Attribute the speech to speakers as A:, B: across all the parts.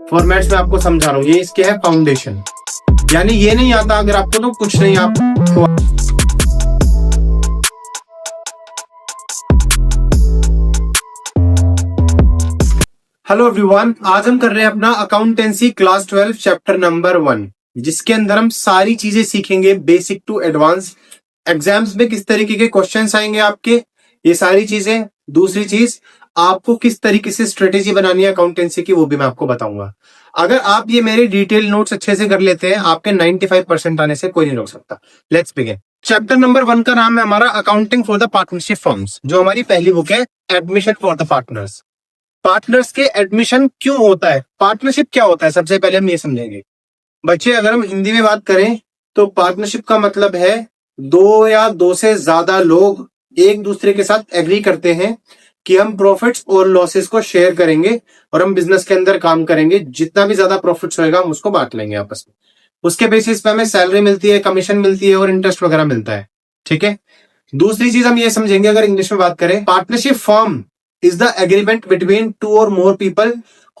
A: Formats में आपको समझा रहा हूँ। ये इसके है फाउंडेशन, यानी ये नहीं आता अगर आपको तो कुछ नहीं आपको। हेलो एवरीवन, आज हम कर रहे हैं अपना अकाउंटेंसी क्लास 12 चैप्टर नंबर 1, जिसके अंदर हम सारी चीजें सीखेंगे बेसिक टू एडवांस। एग्जाम्स में किस तरीके के क्वेश्चंस आएंगे आपके, ये सारी चीजें। दूसरी चीज, आपको किस तरीके से स्ट्रेटेजी बनानी है अकाउंटेंसी की, वो भी मैं आपको बताऊंगा। अगर आप ये मेरे डिटेल नोट्स अच्छे से कर लेते हैं, आपके 95% आने से कोई नहीं रोक सकता। Let's begin. चैप्टर नंबर 1 का नाम है हमारा accounting for the partnership firms, जो हमारी पहली बुक है, admission for the partners. Partners के एडमिशन क्यों होता है, पार्टनरशिप क्या होता है, सबसे पहले हम ये समझेंगे। बच्चे, अगर हम हिंदी में बात करें तो पार्टनरशिप का मतलब है दो या दो से ज्यादा लोग एक दूसरे के साथ एग्री करते हैं कि हम प्रॉफिट्स और लॉसेस को शेयर करेंगे और हम बिजनेस के अंदर काम करेंगे। जितना भी ज्यादा प्रॉफिट्स होएगा हम उसको बांट लेंगे आपस में। उसके बेसिस पे हमें सैलरी मिलती है, कमीशन मिलती है और इंटरेस्ट वगैरह मिलता है। ठीक है। दूसरी चीज हम ये समझेंगे, अगर इंग्लिश में बात करें, partnership form is the agreement between two or more people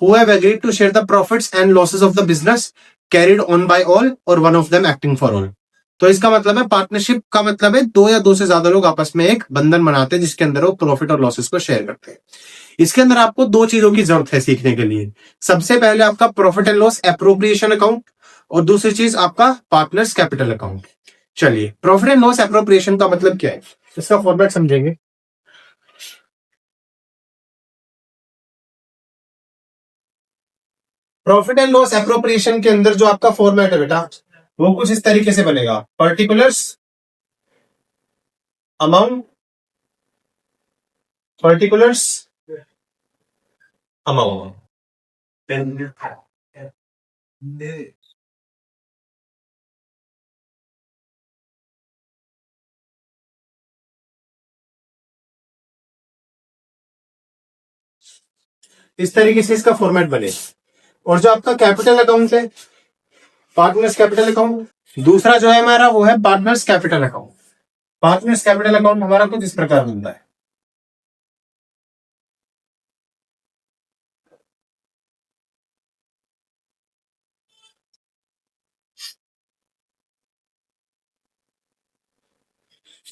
A: who have agreed to share the profits and losses of the business carried on by all or one of them acting for all। तो इसका मतलब है, partnership का मतलब है दो या दो से ज्यादा लोग आपस में एक बंधन बनाते हैं जिसके अंदर वो प्रॉफिट और लॉसेस को शेयर करते हैं। इसके अंदर आपको दो चीजों की जरूरत है सीखने के लिए। सबसे पहले आपका profit and loss appropriation account, और दूसरी चीज आपका पार्टनर्स कैपिटल अकाउंट। चलिए, प्रॉफिट एंड लॉस एप्रोप्रिएशन का मतलब क्या है, इसका फॉर्मेट समझेंगे। प्रॉफिट एंड लॉस एप्रोप्रिएशन के अंदर जो आपका फॉर्मेट है बेटा, वो कुछ इस तरीके से बनेगा। Particulars amount, particulars amount. इस तरीके से इसका फॉर्मेट बने। और जो आपका कैपिटल अकाउंट है, पार्टनर्स कैपिटल अकाउंट। दूसरा जो है हमारा, वो है partners capital account. Partners capital account हमारा कुछ इस प्रकार बनता है।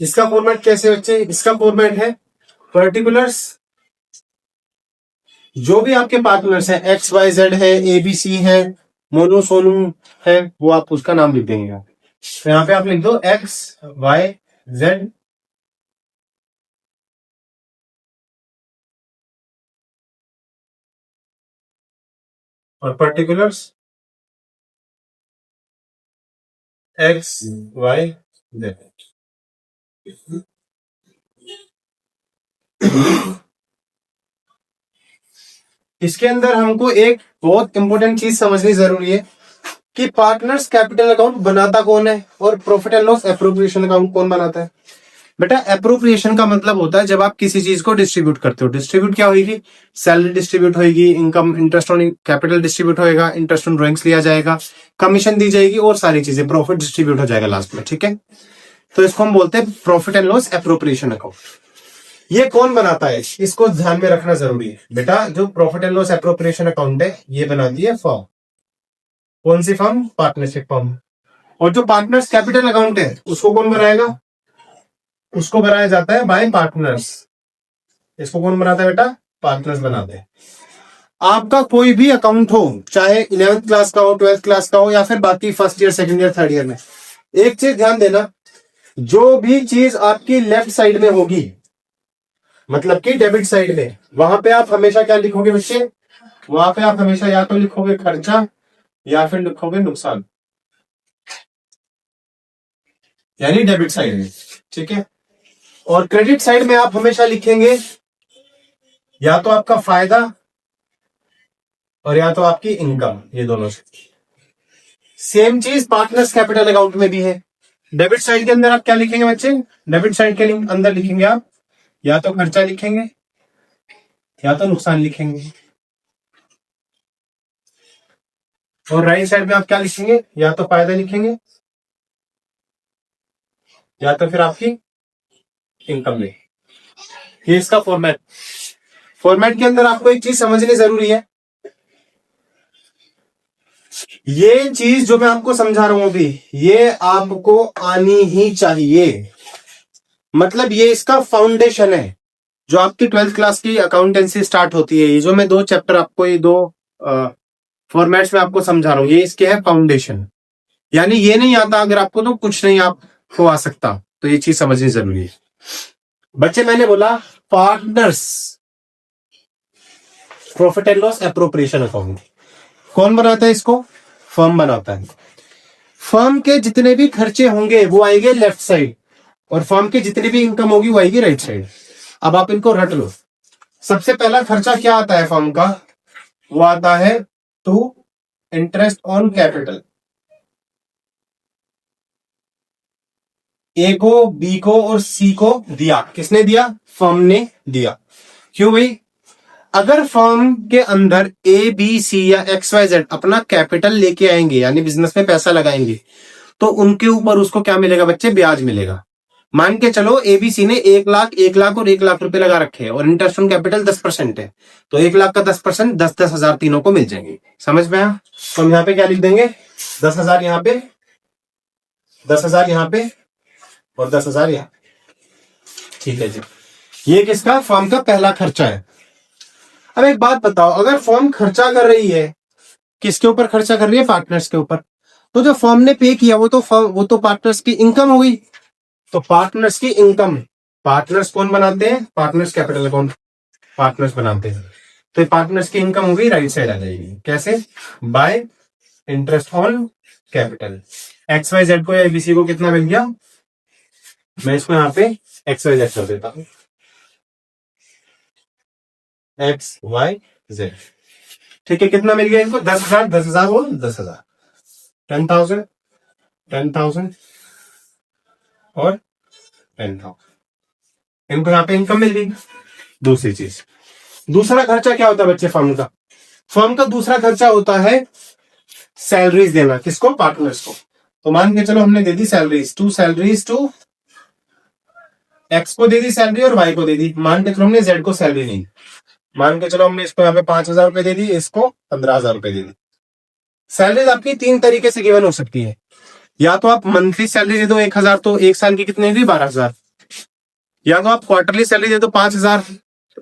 A: इसका फॉर्मेट कैसे बच्चे, इसका फॉर्मेट है पर्टिकुलर्स, जो भी आपके पार्टनर्स हैं, एक्स वाई जेड है, एबीसी है, मोनू सोनू है, वो आप उसका नाम लिख देंगे। तो यहाँ पे आप लिख दो एक्स वाई जेड और पर्टिकुलर्स एक्स वाई जेड। इसके अंदर हमको एक बहुत इंपॉर्टेंट चीज समझनी जरूरी है कि पार्टनर्स कैपिटल अकाउंट बनाता कौन है और profit and loss appropriation account कौन बनाता है। बेटा, एप्रोप्रिएशन का मतलब होता है जब आप किसी चीज को डिस्ट्रीब्यूट करते हो। डिस्ट्रीब्यूट क्या होगी, सैलरी डिस्ट्रीब्यूट होगी, income interest on capital distribute होएगा, इंटरेस्ट ऑन ड्रॉइंग्स लिया जाएगा, कमीशन दी जाएगी और सारी चीजें, प्रॉफिट डिस्ट्रीब्यूट हो जाएगा लास्ट में। ठीक है, तो इसको हम बोलते हैं profit and loss appropriation account. ये कौन बनाता है, इसको ध्यान में रखना जरूरी है बेटा। जो profit and loss appropriation account है, ये बनाती है फर्म। कौन सी फर्म, पार्टनरशिप फर्म। और जो पार्टनर्स कैपिटल अकाउंट है, उसको कौन बनाएगा, उसको बनाया जाता है बाय पार्टनर्स। इसको कौन बनाता है बेटा, पार्टनर्स बनाते हैं। आपका कोई भी अकाउंट हो, चाहे 11th क्लास का हो, 12th क्लास का हो, या फिर बाकी first year, second year, third year में, एक चीज ध्यान देना, जो भी चीज आपकी लेफ्ट साइड में होगी, मतलब कि डेबिट साइड में, वहां पे आप हमेशा क्या लिखोगे बच्चे, वहां पे आप हमेशा या तो लिखोगे खर्चा या फिर लिखोगे नुकसान, यानी डेबिट साइड में। ठीक है। और क्रेडिट साइड में आप हमेशा लिखेंगे या तो आपका फायदा और या तो आपकी इनकम, ये दोनों से। सेम चीज पार्टनर्स कैपिटल अकाउंट में भी है। डेबिट साइड के अंदर आप क्या लिखेंगे बच्चे, डेबिट साइड के अंदर लिखेंगे आप या तो खर्चा लिखेंगे या तो नुकसान लिखेंगे। और राइट साइड में आप क्या लिखेंगे, या तो फायदा लिखेंगे या तो फिर आपकी इनकम में। ये इसका फॉर्मेट। फॉर्मेट के अंदर आपको एक चीज समझनी जरूरी है, ये चीज जो मैं आपको समझा रहा हूं अभी, ये आपको आनी ही चाहिए। मतलब ये इसका फाउंडेशन है। जो आपकी 12th क्लास की अकाउंटेंसी स्टार्ट होती है, ये जो मैं दो चैप्टर आपको, ये दो फॉर्मेट्स में आपको समझा रहा हूं, ये इसके है फाउंडेशन। यानी ये नहीं आता अगर आपको तो कुछ नहीं आपको आ सकता। तो ये चीज समझनी जरूरी है बच्चे। मैंने बोला partners profit and loss appropriation account कौन बनाता है? इसको फर्म बनाता है। फर्म के जितने भी खर्चे होंगे वो आएंगे लेफ्ट साइड, और फर्म की जितनी भी इनकम होगी वो आएगी राइट साइड। अब आप इनको रट लो। सबसे पहला खर्चा क्या आता है फर्म का? वो आता है टू इंटरेस्ट ऑन कैपिटल। ए को, बी को और सी को दिया। किसने दिया? फर्म ने दिया। क्यों भाई? अगर फर्म के अंदर ए बी सी या एक्स वाई जेड अपना कैपिटल लेके आएंगे, यानी बिजनेस में पैसा लगाएंगे, तो उनके ऊपर उसको क्या मिलेगा बच्चे? ब्याज मिलेगा। मान के चलो एबीसी ने 1 लाख, 1 लाख और 1 लाख रुपए लगा रखे हैं, और इंटरेस्ट ऑन कैपिटल 10% है। तो 1 लाख का 10%, 10,000 तीनों को मिल जाएंगे। समझ में आया? तो हम यहाँ पे क्या लिख देंगे? 10,000 यहाँ पे, 10,000 यहाँ पे और 10,000 यहाँ। ठीक है जी। ये किसका? फर्म का पहला खर्चा है। अब एक बात बताओ, अगर फर्म खर्चा कर रही है, किसके ऊपर खर्चा कर रही है? पार्टनर्स के ऊपर। तो जो फर्म ने पे किया वो तो पार्टनर्स की इनकम हो गई। तो पार्टनर्स की इनकम, पार्टनर्स कौन बनाते हैं? पार्टनर्स कैपिटल अकाउंट पार्टनर्स बनाते हैं। तो पार्टनर्स की इनकम होगी राइट साइड आ जाएगी। कैसे? By interest on capital. X Y Z को या एबीसी को कितना मिल गया? मैं इसको यहाँ पे एक्स वाई जेड कर देता हूँ। X Y Z. ठीक है, कितना मिल गया इनको? 10,000, 10,000 और 10,000, 10,000, 10,000 और 10,000। इनको यहाँ पे इनकम मिल गई। दूसरी चीज, दूसरा खर्चा क्या होता है बच्चे फर्म का? फर्म का दूसरा खर्चा होता है सैलरीज देना। किसको? पार्टनर्स को। तो मान के चलो हमने दे दी सैलरीज टू एक्स को दे दी सैलरी और वाई को दे दी। मान के चलो हमने जेड को सैलरी नहीं, मान के चलो हमने इसको यहाँ पे 5,000 रुपए दे दी, इसको 15,000 रुपए दे दी। सैलरीज आपकी तीन तरीके से गिवन हो सकती है। या तो आप मंथली सैलरी दे दो 1,000, तो एक साल की कितनी हुई? 12,000। या तो आप क्वार्टरली सैलरी दे दो 5,000।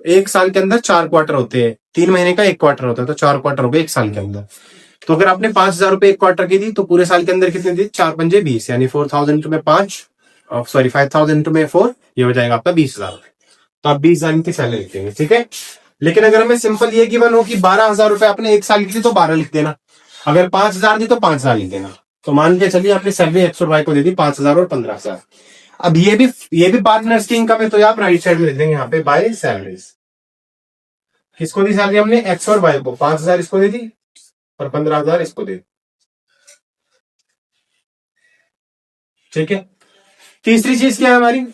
A: एक साल के अंदर 4 क्वार्टर होते हैं, 3 महीने का 1 क्वार्टर होता है, तो 4 क्वार्टर हो गए एक साल के अंदर। तो अगर आपने 5,000 रुपए 1 क्वार्टर की दी, तो पूरे साल के अंदर कितने दी? 4 पंजे 20, यानी 4,000 में 5, सॉरी 5,000 में 4, ये हो जाएगा आपका 20,000 रुपए। तो आप 20,000 की सैलरी लिखेंगे। ठीक है। लेकिन अगर हमें सिंपल ये गिवन हो कि 12,000 रुपए आपने एक साल की दी, तो 12 लिख देना। अगर 5,000 दी तो 5,000 लिख देना। तो मान के चलिए आपने सैलरी एक्स और वाई को दे दी 5,000 और 15,000। अब ये भी पार्टनर्स की इनकम है, तो आप राइट साइड में लिख देंगे यहाँ पे बाय सैलरीज। किसको दी सैलरी हमने? एक्स और वाई को। 5,000 इसको दे दी और 15,000 इसको दे दी। ठीक है। तीसरी चीज क्या है हमारी?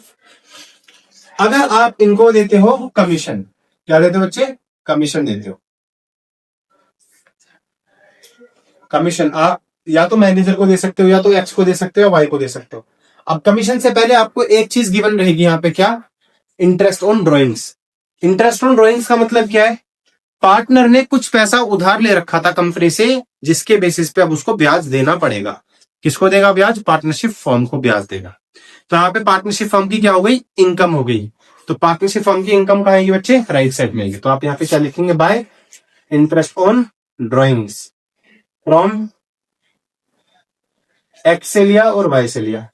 A: अगर आप इनको देते हो कमीशन, क्या देते हो बच्चे? कमीशन देते हो। कमीशन आप या तो मैनेजर को दे सकते हो, या तो एक्स को दे सकते हो, या वाई को दे सकते हो। अब कमीशन से पहले आपको एक चीज गिवन रहेगी यहाँ पे, क्या? Interest on drawings. Interest on drawings का मतलब क्या है? पार्टनर ने कुछ पैसा उधार ले रखा था कंपनी से, जिसके बेसिस पे अब उसको ब्याज देना पड़ेगा। किसको देगा ब्याज? पार्टनरशिप फर्म को ब्याज देगा। तो यहाँ पे पार्टनरशिप फर्म की क्या हो गई? इनकम हो गई। तो पार्टनरशिप फर्म की इनकम कहाँ आएगी बच्चे? राइट साइड में आएगी। तो आप यहाँ पे क्या लिखेंगे? Bye interest on drawings from x से लिया और वाई से लिया।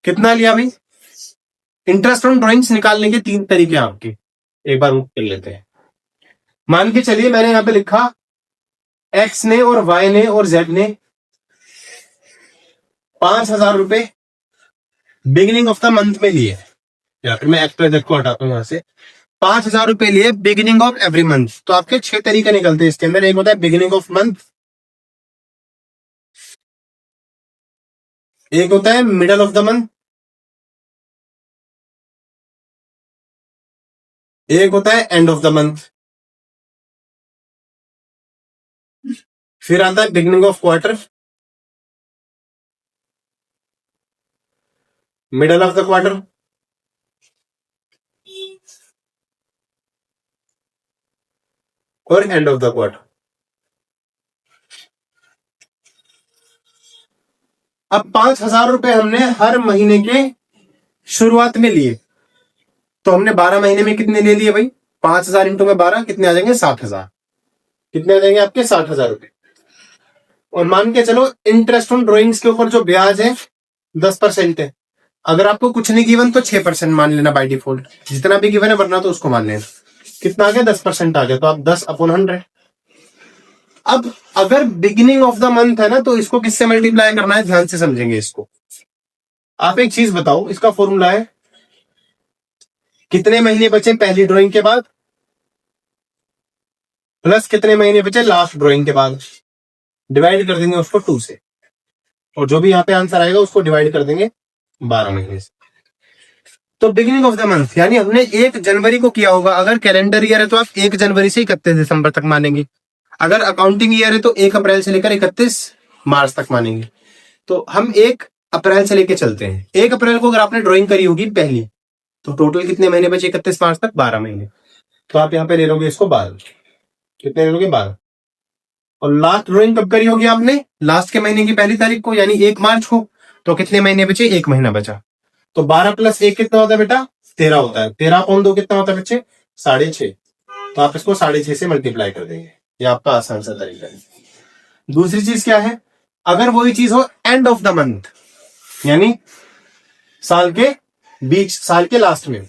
A: कितना लिया भाई? इंटरेस्ट ऑन ड्रॉइंग्स निकालने के तीन तरीके हैं आपके, एक बार वो कर लेते हैं। मान के चलिए मैंने यहाँ पे लिखा एक्स ने और वाई ने और जेड ने 5,000 रुपए बिगिनिंग ऑफ द मंथ में लिए, या फिर मैं एक्स प्लस जेड को हटाता हूं यहां से। 5,000 रुपए लिए बिगिनिंग ऑफ एवरी मंथ। तो आपके 6 तरीके निकलते हैं इसके अंदर। एक होता है बिगिनिंग ऑफ मंथ, एक होता है मिडल ऑफ द मंथ, एक होता है एंड ऑफ द मंथ, फिर आता है beginning of quarter, middle of the quarter और एंड ऑफ द क्वार्टर। अब 5,000 रुपए हमने हर महीने के शुरुआत में लिए, तो हमने 12 महीने में कितने ले लिए भाई? 5,000 इंटू में 12 कितने आ जाएंगे? 60,000। कितने आ जाएंगे आपके? 60,000 रुपए। और मान के चलो इंटरेस्ट ऑन ड्रॉइंग्स के ऊपर जो ब्याज है 10% है। अगर आपको कुछ नहीं गिवन तो 6% मान लेना बाय डिफॉल्ट, जितना भी गिवन है, वरना तो उसको मान लेना। कितना आ गया? 10% आ गया, तो आप 10/100। अब अगर बिगिनिंग ऑफ द मंथ है ना, तो इसको किससे मल्टीप्लाई करना है, ध्यान से समझेंगे इसको। आप एक चीज बताओ, इसका फॉर्मूला है कितने महीने बचे पहली ड्राइंग के बाद प्लस कितने महीने बचे लास्ट ड्राइंग के बाद, डिवाइड कर देंगे उसको 2 से, और जो भी यहाँ पे आंसर आएगा उसको डिवाइड कर देंगे 12 महीने से। तो बिगिनिंग ऑफ द मंथ यानी हमने 1 जनवरी को किया होगा। अगर कैलेंडर ईयर है तो आप 1 जनवरी से 31 दिसंबर तक मानेंगे। अगर अकाउंटिंग ईयर है तो 1 अप्रैल से लेकर 31 मार्च तक मानेंगे। तो हम 1 अप्रैल से लेकर चलते हैं। 1 अप्रैल को अगर आपने ड्राइंग करी होगी पहली, तो टोटल कितने महीने बचे 31 मार्च तक? 12 महीने। तो आप यहाँ पे ले लोगे इसको 12। कितने ले लोगे? 12। और लास्ट ड्राइंग कब करी होगी आपने? लास्ट के महीने की पहली तारीख को, यानी 1 मार्च को। तो कितने महीने बचे? 1 महीना बचा। तो 12 + 1 कितना होता है बेटा? 13 होता है। 13/2 कितना होता है बच्चे? 6.5। तो आप इसको 6.5 से मल्टीप्लाई कर देंगे। ये आपका आसान सा तरीका है। दूसरी चीज क्या है? अगर वही चीज हो एंड ऑफ द मंथ, यानी साल के बीच, साल के लास्ट में,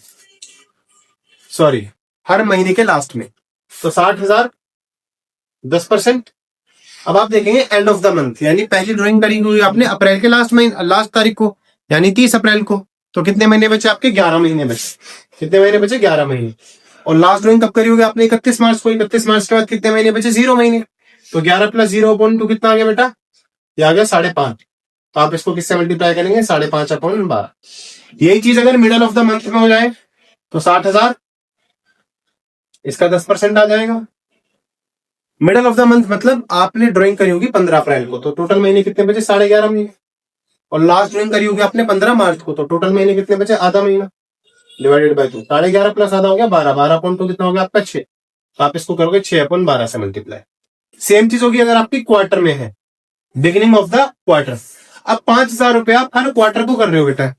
A: सॉरी हर महीने के लास्ट में, तो 60,000 10%। अब आप देखेंगे एंड ऑफ द मंथ, यानी पहली ड्राइंग करी हुई आपने अप्रैल के लास्ट तारीख को, यानी 30 अप्रैल को। तो कितने महीने बचे आपके? 11 महीने बचे। कितने महीने बचे? 11 महीने। और लास्ट ड्राइंग कब करी होगी आपने? 31 मार्च को। 31 मार्च के बाद कितने महीने बचे? 0 महीने। तो 11 + 0/2 कितना आ गया बेटा? ये आ गया 5.5। तो आप इसको किससे मल्टीप्लाई करेंगे? 5.5/12। यही चीज अगर मिडल ऑफ द मंथ में हो जाए तो 60,000, इसका 10% आ जाएगा। मिडल ऑफ द मंथ मतलब आपने ड्राइंग करी होगी 15 अप्रैल को, तो टोटल महीने कितने बचे? 11.5 महीने। और लास्ट ड्राइंग करी होगी आपने 15 मार्च को, तो टोटल महीने कितने बचे? आधा महीना डिवाइडेड बाय 2। 11.5 प्लस आधा हो गया 12। 12/2 कितना हो गया आपका? 6। तो आप इसको करोगे 6/12 से मल्टीप्लाई। सेम चीज होगी अगर आपकी क्वार्टर में है, बिगिनिंग ऑफ द क्वार्टर। अब 5,000 रुपए आप हर क्वार्टर को कर रहे हो बेटा,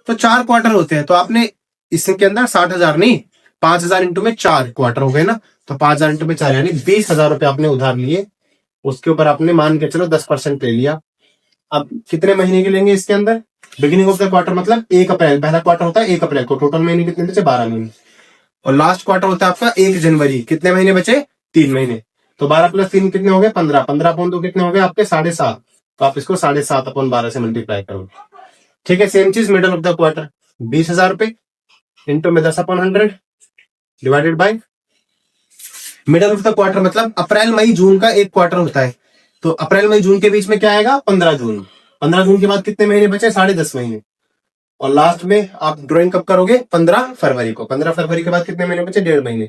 A: तो 4 क्वार्टर होते हैं, तो आपने इसके अंदर 60,000 नहीं, 5,000 इंटू में 4 क्वार्टर हो गए ना, तो 5,000 इंटू में 4 यानी 20,000 रुपए आपने उधार लिए। उसके ऊपर आपने मान के चलो 10% ले लिया। अब कितने महीने के लेंगे इसके अंदर? बिगिनिंग ऑफ द क्वार्टर मतलब 1 अप्रैल, पहला क्वार्टर होता है 1 अप्रैल को। टोटल महीने कितने बचे? 12 महीने। और लास्ट क्वार्टर होता है आपका 1 जनवरी। कितने महीने बचे? 3 महीने। तो 12 + 3 कितने हो गए? 15। 15/2 कितने हो गए आपके? 7.5। तो आप इसको 7.5/12 से मल्टीप्लाई करोगे। ठीक है। सेम चीज मिडल ऑफ द क्वार्टर, 20,000 रुपए इंटू में 10/100 divided by middle of the quarter मतलब अप्रैल मई जून का एक क्वार्टर होता है। तो अप्रैल मई जून के बीच में क्या आएगा? 15 जून। 15 जून के बाद कितने महीने बचे? 10.5 महीने। और लास्ट में आप ड्राइंग कब करोगे? 15 फरवरी को। 15 फरवरी के बाद कितने महीने बचे? 1.5 महीने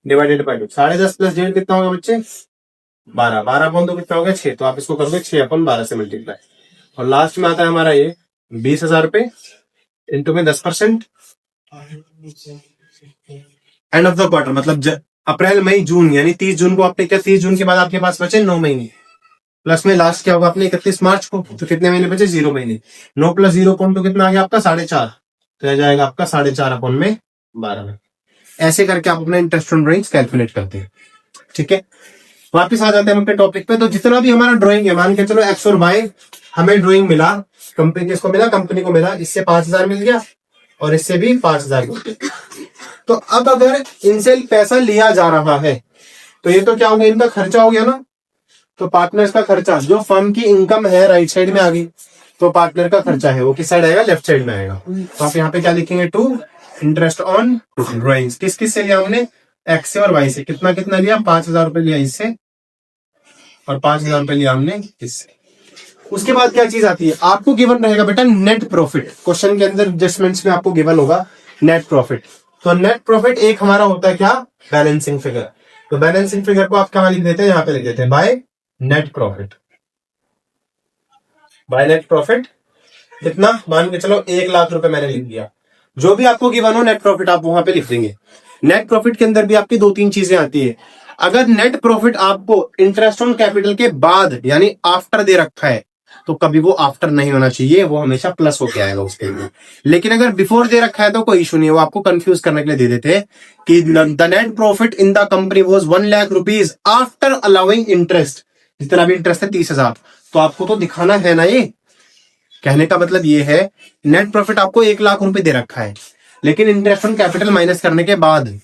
A: डिवाइडेड बाय 2। 10.5 + 1.5 कितना होगा बच्चे? 12। 12/2 कितना हो गया? 6। तो आप इसको करोगे 6/12 से मल्टीप्लाई। और लास्ट में आता है हमारा ये 20,000 रुपए इंटू में 10%। एंड ऑफ द क्वार्टर मतलब अप्रैल मई जून, यानी 30 जून को आपने क्या? 30 जून के बाद आपके पास बचे 9 महीने। प्लस में लास्ट क्या होगा आपने? 31 मार्च को। तो कितने महीने बचे? 0 महीने। 9 + 0/2 कितना आ गया आपका? 4.5। तो आ जाएगा आपका 4.5/12। ऐसे करके आप अपने इंटरेस्ट ऑन ड्राइंग्स कैलकुलेट करते हैं। ठीक है। वापिस आ जाते हैं हम अपने टॉपिक पे। तो जितना भी हमारा ड्राइंग है, मान के चलो एक्स और वाई हमें ड्राइंग मिला, कंपनी किसको मिला? कंपनी को मिला। इससे 5,000 मिल गया और इससे भी 5,000 मिल गया। तो अब अगर इनसे पैसा लिया जा रहा है तो ये तो क्या हो गया? इनका खर्चा हो गया ना। तो पार्टनर्स का खर्चा, जो फर्म की इनकम है राइट साइड में आ गई, तो पार्टनर का खर्चा है वो किस साइड आएगा? लेफ्ट साइड में आएगा। तो आप यहाँ पे क्या लिखेंगे? To interest on drawings. किस किस से लिया हमने? एक्स से और वाई से। कितना कितना लिया? 5,000 रुपए लिया इससे और 5,000 रुपए लिया हमने इससे। उसके बाद क्या चीज आती है? आपको गिवन रहेगा बेटा नेट प्रॉफिट। क्वेश्चन के अंदर एडजस्टमेंट्स में आपको गिवन होगा नेट प्रॉफिट। तो नेट प्रॉफिट एक हमारा होता है क्या? Balancing figure. तो बैलेंसिंग फिगर को आप कहां लिख देते हैं? यहाँ पे लिख देते हैं by net profit. By net profit कितना? मान के चलो 1,00,000 रुपए मैंने लिख दिया। जो भी आपको गिवन हो नेट प्रॉफिट आप वहां पे लिख देंगे। नेट प्रॉफिट के अंदर भी आपकी 2-3 चीजें आती है। अगर नेट प्रॉफिट आपको इंटरेस्ट ऑन कैपिटल के बाद यानी आफ्टर दे रखा है, तो कभी वो आफ्टर नहीं होना चाहिए, वो हमेशा प्लस होके आएगा उसके लिए। लेकिन अगर बिफोर दे रखा है तो कोई इशू नहीं है, वो आपको कंफ्यूज करने के लिए दे देते हैं कि the net profit in the company was 1,00,000 rupees after allowing interest. जितना भी इंटरेस्ट है 30,000, तो आपको तो दिखाना है ना। ये कहने का मतलब ये है नेट प्रॉफिट आपको 1,00,000 रुपए दे रखा है, लेकिन इंटरेस्ट ऑन कैपिटल माइनस करने के बाद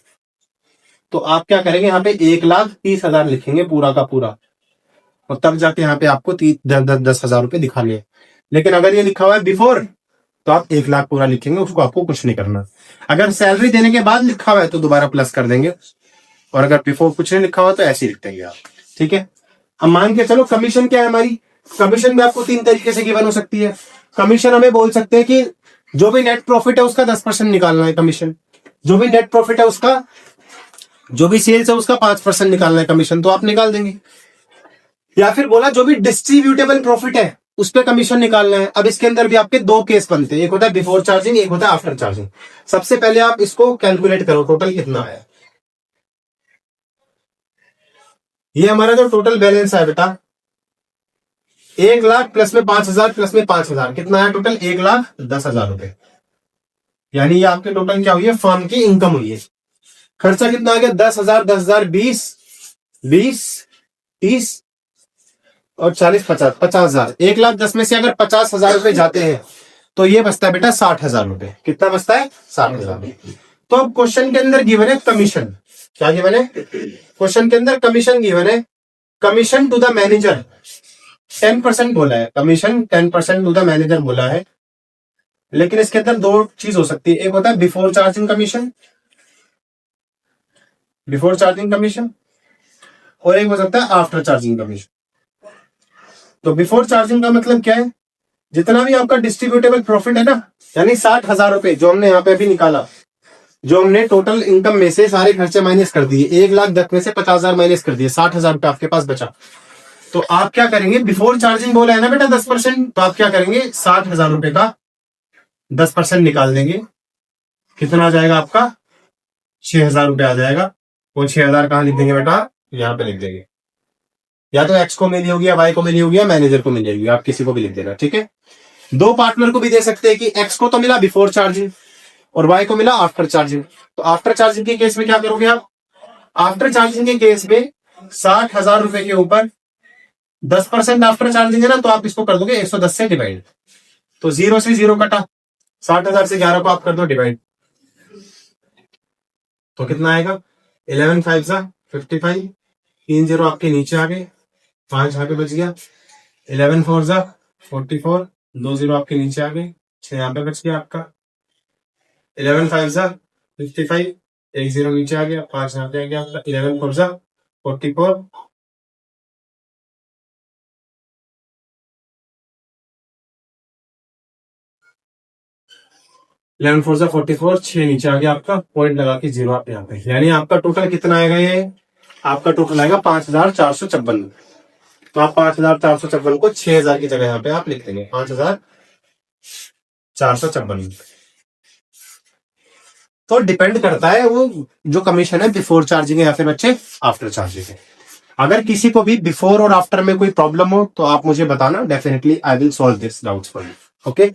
A: तो आप क्या करेंगे, यहाँ पे 1,30,000 लिखेंगे पूरा का पूरा, और तब जाके यहाँ पे आपको 10,000 रुपए दिखा लिए। लेकिन अगर ये लिखा हुआ है बिफोर तो आप 1,00,000 पूरा लिखेंगे, उसको आपको कुछ नहीं करना। अगर सैलरी देने के बाद लिखा हुआ है तो दोबारा प्लस कर देंगे, और अगर बिफोर कुछ नहीं लिखा हुआ तो ऐसे ही लिख देंगे आप। ठीक है। अब मान के चलो कमीशन क्या है हमारी, कमीशन में आपको 3 तरीके से गिवन हो सकती है। कमीशन हमें बोल सकते हैं कि जो भी नेट प्रॉफिट है उसका 10% निकालना है कमीशन, जो भी नेट प्रॉफिट है उसका, जो भी सेल्स है उसका 5% निकालना है कमीशन, तो आप निकाल देंगे। या फिर बोला जो भी डिस्ट्रीब्यूटेबल प्रॉफिट है उस पर कमीशन निकालना है। अब इसके अंदर भी आपके 2 केस बनते हैं, एक होता है बिफोर चार्जिंग, एक होता है आफ्टर चार्जिंग। सबसे पहले आप इसको कैलकुलेट करो, टोटल कितना है। ये हमारा जो टोटल बैलेंस है बेटा 1,00,000 प्लस में 5,000 प्लस में 5,000 कितना है टोटल 1,10,000 रुपए। यानी ये आपके टोटल क्या हुई है, फर्म की इनकम हुई है। खर्चा कितना आ गया 10,000, 10,000, 20, 20, 30 और 40, 50, 50,000। 1,10,000 में से अगर 50,000 रुपए जाते हैं तो ये बचता है बेटा 60,000 रुपए। कितना बचता है 60,000। तो अब क्वेश्चन के अंदर गिवन है कमीशन, क्या गिवन है क्वेश्चन के अंदर, कमीशन गिवन है। कमीशन टू द मैनेजर 10% बोला है, कमीशन 10% टू द मैनेजर बोला है। लेकिन इसके अंदर 2 चीज हो सकती है, एक होता है before charging commission, before charging commission, और एक हो सकता है आफ्टर चार्जिंग कमीशन। तो बिफोर चार्जिंग का मतलब क्या है, जितना भी आपका डिस्ट्रीब्यूटेबल प्रॉफिट है ना, यानी 60,000 रुपए जो हमने यहाँ पे अभी निकाला, जो हमने टोटल इनकम में से सारे खर्चे माइनस कर दिए, 1,10,000 में से 50,000 माइनस कर दिए, 60,000 रुपए आपके पास बचा। तो आप क्या करेंगे, बिफोर चार्जिंग बोला है ना बेटा 10%, तो आप क्या करेंगे 60,000 रुपए का 10% निकाल देंगे। कितना आ जाएगा आपका 6,000 रुपए आ जाएगा। वो 6,000 कहाँ लिख देंगे बेटा, यहाँ पे लिख देंगे। या तो एक्स को मिली होगी या वाई को मिली होगी या मैनेजर को मिली होगी, आप किसी को भी लिख देना। ठीक है। 2 पार्टनर को भी दे सकते हैं कि एक्स को तो मिला बिफोर चार्जिंग और वाई को मिला आफ्टर चार्जिंग। तो आफ्टर चार्जिंग के केस में क्या करोगे आप, आफ्टर चार्जिंग के केस में 60,000 रुपए के ऊपर 10% आफ्टर चार्जिंग है ना, तो आप इसको कर दोगे 110 से डिवाइड। तो 0 से 0 कटा, 60,000 से 11 को आप कर दो डिवाइड, तो कितना आएगा 11 5 55, 3 0 आपके नीचे आ गए, 5 आगे बच गया, 11 4 44, 2 0 आपके नीचे आ गए, 6 यहाँ पे बच गया आपका, 11 5 55, 1 0 नीचे आ गया, 5 यहाँ पे आ गया, 11 4 44, 11 4 44, 6 नीचे आ गया आपका, पॉइंट लगा के 0 आप यहाँ पे, यानी आपका टोटल कितना आएगा, ये आपका टोटल आएगा 5,456। तो आप 5,456 को 6,000 की जगह यहाँ पे आप लिख देंगे 5,456। तो डिपेंड करता है वो जो कमीशन है बिफोर चार्जिंग है या फिर बच्चे आफ्टर चार्जिंग है। अगर किसी को भी बिफोर और आफ्टर में कोई प्रॉब्लम हो तो आप मुझे बताना, definitely I will solve this doubts for you. Okay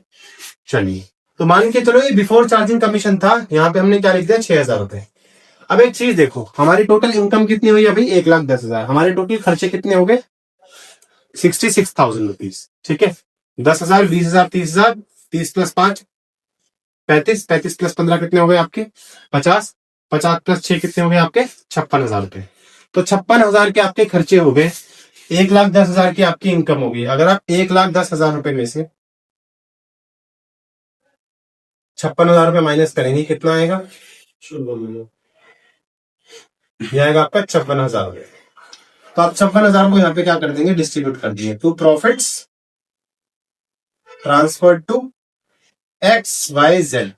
A: चलिए, तो मान के चलो ये बिफोर चार्जिंग कमीशन था, यहाँ पे हमने क्या लिख दिया 6,000 रुपए। अब एक चीज देखो, हमारी टोटल इनकम कितनी हुई अभी 1,10,000, हमारे टोटल खर्चे कितने हो गए 66,000 रुपीज। ठीक है, 10,000, 20,000, 30,000, 30 प्लस 5 35, 35 प्लस 15 कितने हो गए आपके 50, 50 प्लस 6 कितने हो गए आपके 56,000 रुपए। तो 56,000 के आपके खर्चे हो गए, 1,10,000 की आपकी इनकम होगी। अगर आप 1,10,000 रुपए में से 56,000 रुपए माइनस करेंगे कितना आएगा, यह आएगा आपका 56,000 रुपए। तो आप 56,000 को यहाँ पे क्या कर देंगे, डिस्ट्रीब्यूट कर दिए to profits transfer to X Y Z.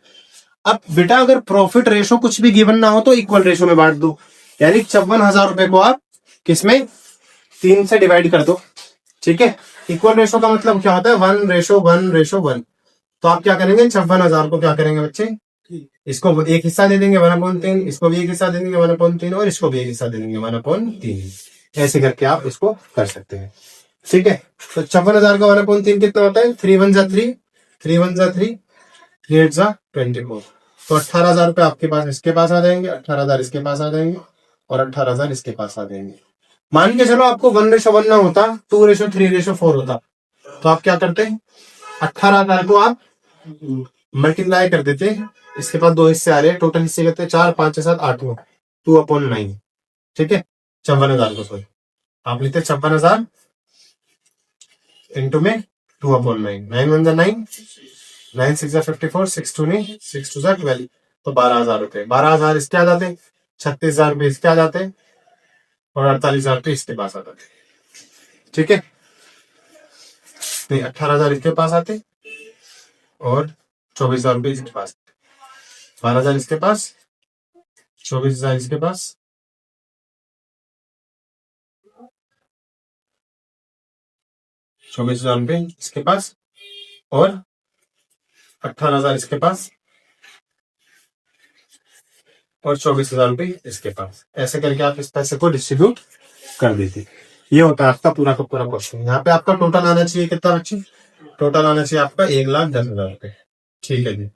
A: अब बेटा अगर प्रॉफिट रेशो कुछ भी गिवन ना हो तो इक्वल रेशो में बांट दो, यानी 56,000 रुपए को आप किसमें 3 से डिवाइड कर दो। ठीक है, इक्वल रेशो का मतलब क्या होता है 1:1:1। तो आप क्या करेंगे 56,000 को क्या करेंगे बच्चे, इसको एक हिस्सा दे देंगे 1/3, इसको भी एक हिस्सा दे देंगे 1/3 और इसको भी एक हिस्सा दे देंगे 1/3। ऐसे करके आप इसको कर सकते हैं। ठीक है। तो 56,000 का 1/3 कितना होता है? 3 1 जा 3, 3 1 जा 3, 3 8 जा 24। तो 18,000 रुपये आपके पास इसके पास आ जाएंगे, 18,000 इसके पास आ जाएंगे और 18,000 इसके पास आ जाएंगे। मान के चलो आपको 1:1 ना होता, 2:3:4 होता, तो आप क्या करते? 18,000 को आप मल्टीप्लाई कर देते। इसके पास 2 हिस्से आ रहे हैं, टोटल हिस्से कितने? 4 5 7 8 9, 2/9। ठीक है, 56,000 को सॉरी आप लिखते 56,000 इंटू में 2/9, 9 1 9, 9 6 54, 6 2 नहीं, 6 2 12, तो 12,000 रुपए। 12,000 इसके आ जाते, 36,000 रुपए इसके आ जाते और 48,000 रुपए इसके पास आ जाते। ठीक है, नहीं 18,000 इसके पास आते और 24,000 रुपए इसके पास, 12,000 इसके पास, 24,000 इसके पास, 24,000 रुपए इसके पास और 18,000 इसके पास और 24,000 रुपए इसके पास। ऐसे करके आप इस पैसे को डिस्ट्रीब्यूट कर देते। ये होता है आपका पूरा का पूरा क्वेश्चन। यहाँ पे आपका टोटल आना चाहिए कितना बच्चे? टोटल आना चाहिए आपका 1,10,000 रुपए। ठीक है जी।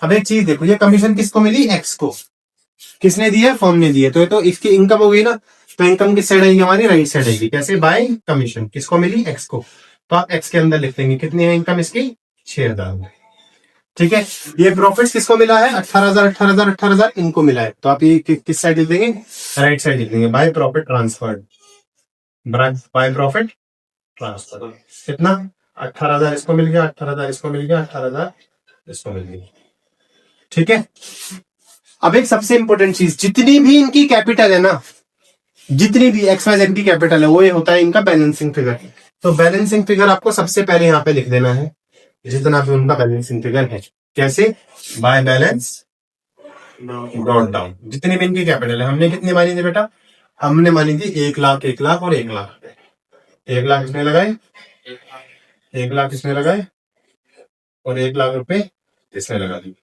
A: अब एक चीज देखो, ये कमीशन किसको मिली? एक्स को। किसने दिया? फर्म ने दिया। तो ये तो इसकी इनकम हो गई ना, तो इनकम किस साइड आएगी? हमारी राइट साइड आएगी। कैसे? Bye commission. किसको मिली? एक्स को। तो आप एक्स के अंदर लिख देंगे कितनी है इनकम इसकी? 6,000। ठीक है, ये प्रॉफिट किसको मिला है? 18,000 18,000 18,000 इनको मिला है। तो आप ये किस साइड लिख देंगे? राइट साइड लिख देंगे। By profit transferred, by profit transfer. कितना? 18,000 इसको मिल गया, 18,000 इसको मिल गया, 18,000 इसको मिल गया। ठीक है, अब एक सबसे इंपॉर्टेंट चीज, जितनी भी इनकी कैपिटल है ना, जितनी भी XYZ की कैपिटल है, वो ये होता है इनका बैलेंसिंग फिगर। तो बैलेंसिंग फिगर आपको सबसे पहले यहाँ पे लिख देना है, जितना भी उनका बैलेंसिंग फिगर है। कैसे? By balance brought down. जितनी भी इनकी कैपिटल है, हमने कितनी मानी थी बेटा? हमने मानी थी 1 लाख 1 लाख और 1 लाख। 1 लाख इसमें लगाए, 1 लाख इसमें लगाए और 1 लाख रुपए इसमें लगा दी।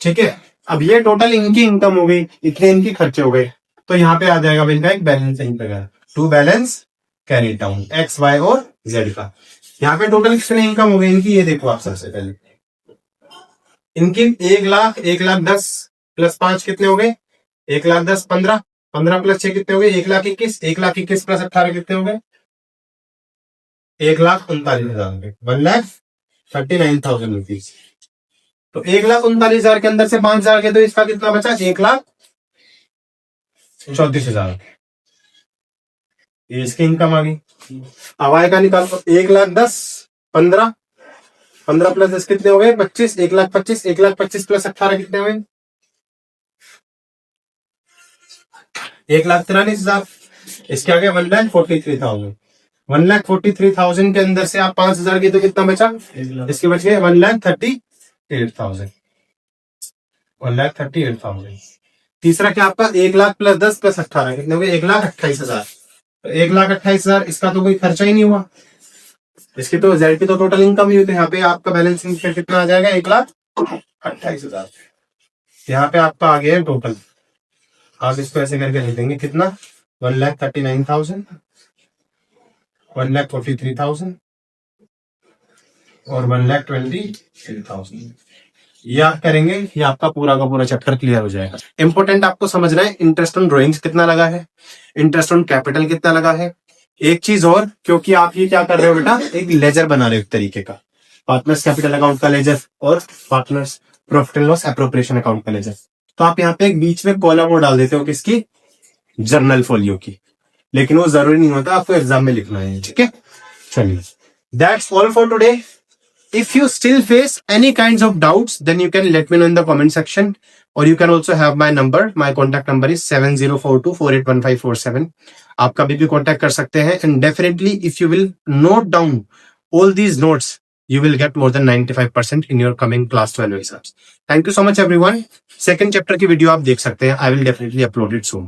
A: ठीक है, अब ये टोटल इनकी इनकम हो गई, इतने इनके खर्चे हो गए। तो यहाँ पे आ जाएगा इनका एक balancing figure, to balance carry down X Y और जेड का। यहाँ पे टोटल कितनी इनकम हो गई इनकी? ये देखो आप सबसे पहले इनकी 1 लाख 1,10,000 प्लस 5 कितने हो गए? 1,10,000 15, 15 प्लस 6 कितने हो गए? 1,21,000, 1,21,000 प्लस 18 कितने हो गए? 1,39,000, 1,39,000 रुपीज। तो 1,39,000 के अंदर से 5,000 के, तो इसका कितना बचा? 1,34,000। ये इसकी इनकम आ गई। अब आय का निकालो, 1,10,000 15, 15 प्लस 10 कितने हो गए? 25, 1,25,000, 1,25,000 प्लस 18 कितने हुए? 1,43,000। इसके आगे 1,43,000। 1,43,000 के अंदर से आप 5,000 की, तो कितना बचा? इसके बच गए 1,38,000। 1,38,000। तीसरा क्या आपका? 1 लाख प्लस 10 प्लस 18 कितने हो गए? 1,28,000। 1,28,000 इसका तो कोई खर्चा ही नहीं हुआ, इसकी तो जेड की तो टोटल इनकम ही हुई। तो यहाँ पे आपका बैलेंसिंग कितना आ जाएगा? 1,28,000। यहाँ पे आपका आ गया टोटल। आप इसको ऐसे करके लिख देंगे कितना? 1,39,000, 1,43,000 और 1,23,000। ये आप करेंगे, ये आपका पूरा का पूरा चैप्टर क्लियर हो जाएगा। इंपॉर्टेंट आपको समझना है, इंटरेस्ट ऑन ड्रॉइंग्स कितना लगा है, इंटरेस्ट ऑन कैपिटल कितना लगा है। एक चीज और, क्योंकि आप ये क्या कर रहे हो बेटा? एक लेजर बना रहे हो, एक तरीके का पार्टनर्स कैपिटल अकाउंट का लेजर और partners profit and loss appropriation account का लेजर। तो आप यहाँ पे एक बीच में कॉलम वो डाल देते हो किसकी? जर्नल फोलियो की। लेकिन वो जरूरी नहीं होता, आपको एग्जाम में लिखना है। ठीक है, चलिए, that's all for today. If you still face any kinds of doubts, then you can let me know in the comment section, or you can also have my number. My contact number is 7042481547. आप कभी भी contact कर सकते हैं, and definitely if you will note down all these notes, you will get more than 95% in your coming class 12 exams. Thank you so much everyone. Second chapter की video आप देख सकते हैं. I will definitely upload it soon.